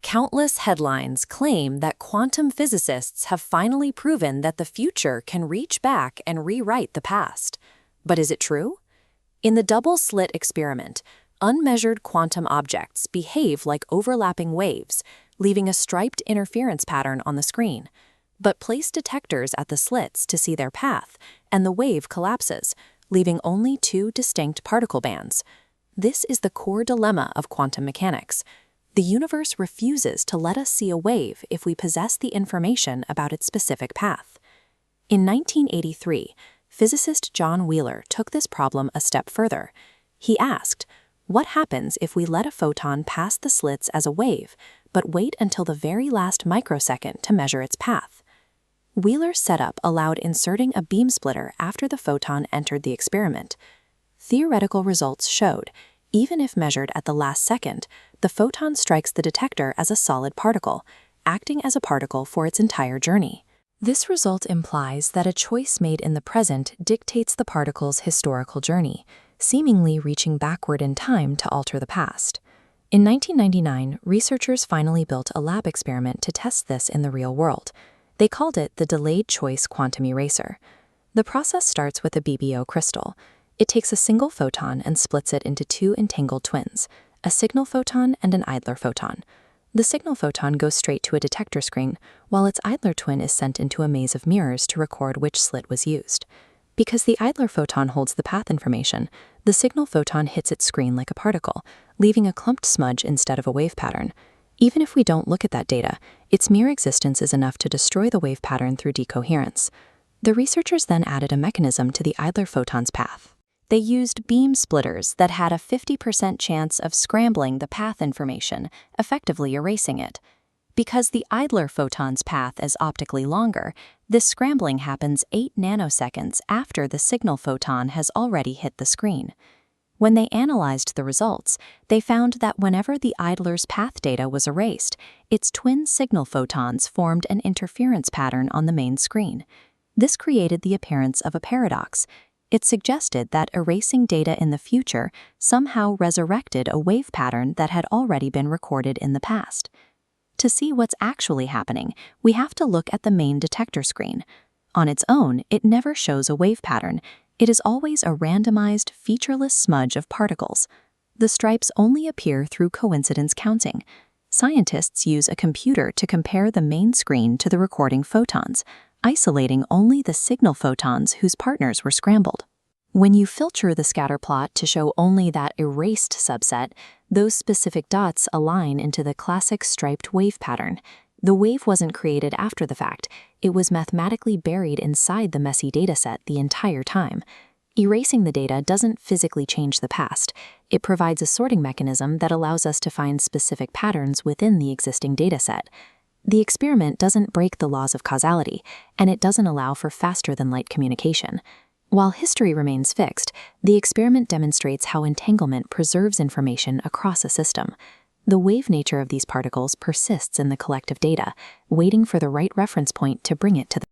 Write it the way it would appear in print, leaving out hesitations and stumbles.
Countless headlines claim that quantum physicists have finally proven that the future can reach back and rewrite the past. But is it true? In the double-slit experiment, unmeasured quantum objects behave like overlapping waves, leaving a striped interference pattern on the screen. But place detectors at the slits to see their path, and the wave collapses, leaving only two distinct particle bands. This is the core dilemma of quantum mechanics. The universe refuses to let us see a wave if we possess the information about its specific path. In 1983, physicist John Wheeler took this problem a step further. He asked, what happens if we let a photon pass the slits as a wave, but wait until the very last microsecond to measure its path? Wheeler's setup allowed inserting a beam splitter after the photon entered the experiment. Theoretical results showed, even if measured at the last second, the photon strikes the detector as a solid particle, acting as a particle for its entire journey. This result implies that a choice made in the present dictates the particle's historical journey, seemingly reaching backward in time to alter the past. In 1999, researchers finally built a lab experiment to test this in the real world. They called it the delayed choice quantum eraser. The process starts with a BBO crystal. It takes a single photon and splits it into two entangled twins, a signal photon and an idler photon. The signal photon goes straight to a detector screen, while its idler twin is sent into a maze of mirrors to record which slit was used. Because the idler photon holds the path information, the signal photon hits its screen like a particle, leaving a clumped smudge instead of a wave pattern. Even if we don't look at that data, its mere existence is enough to destroy the wave pattern through decoherence. The researchers then added a mechanism to the idler photon's path. They used beam splitters that had a 50% chance of scrambling the path information, effectively erasing it. Because the idler photon's path is optically longer, this scrambling happens 8 nanoseconds after the signal photon has already hit the screen. When they analyzed the results, they found that whenever the idler's path data was erased, its twin signal photons formed an interference pattern on the main screen. This created the appearance of a paradox. It suggested that erasing data in the future somehow resurrected a wave pattern that had already been recorded in the past. To see what's actually happening, we have to look at the main detector screen. On its own, it never shows a wave pattern. It is always a randomized, featureless smudge of particles. The stripes only appear through coincidence counting. Scientists use a computer to compare the main screen to the recording photons, isolating only the signal photons whose partners were scrambled. When you filter the scatter plot to show only that erased subset, those specific dots align into the classic striped wave pattern. The wave wasn't created after the fact. It was mathematically buried inside the messy dataset the entire time. Erasing the data doesn't physically change the past. It provides a sorting mechanism that allows us to find specific patterns within the existing dataset. The experiment doesn't break the laws of causality, and it doesn't allow for faster-than-light communication. While history remains fixed, the experiment demonstrates how entanglement preserves information across a system. The wave nature of these particles persists in the collective data, waiting for the right reference point to bring it to the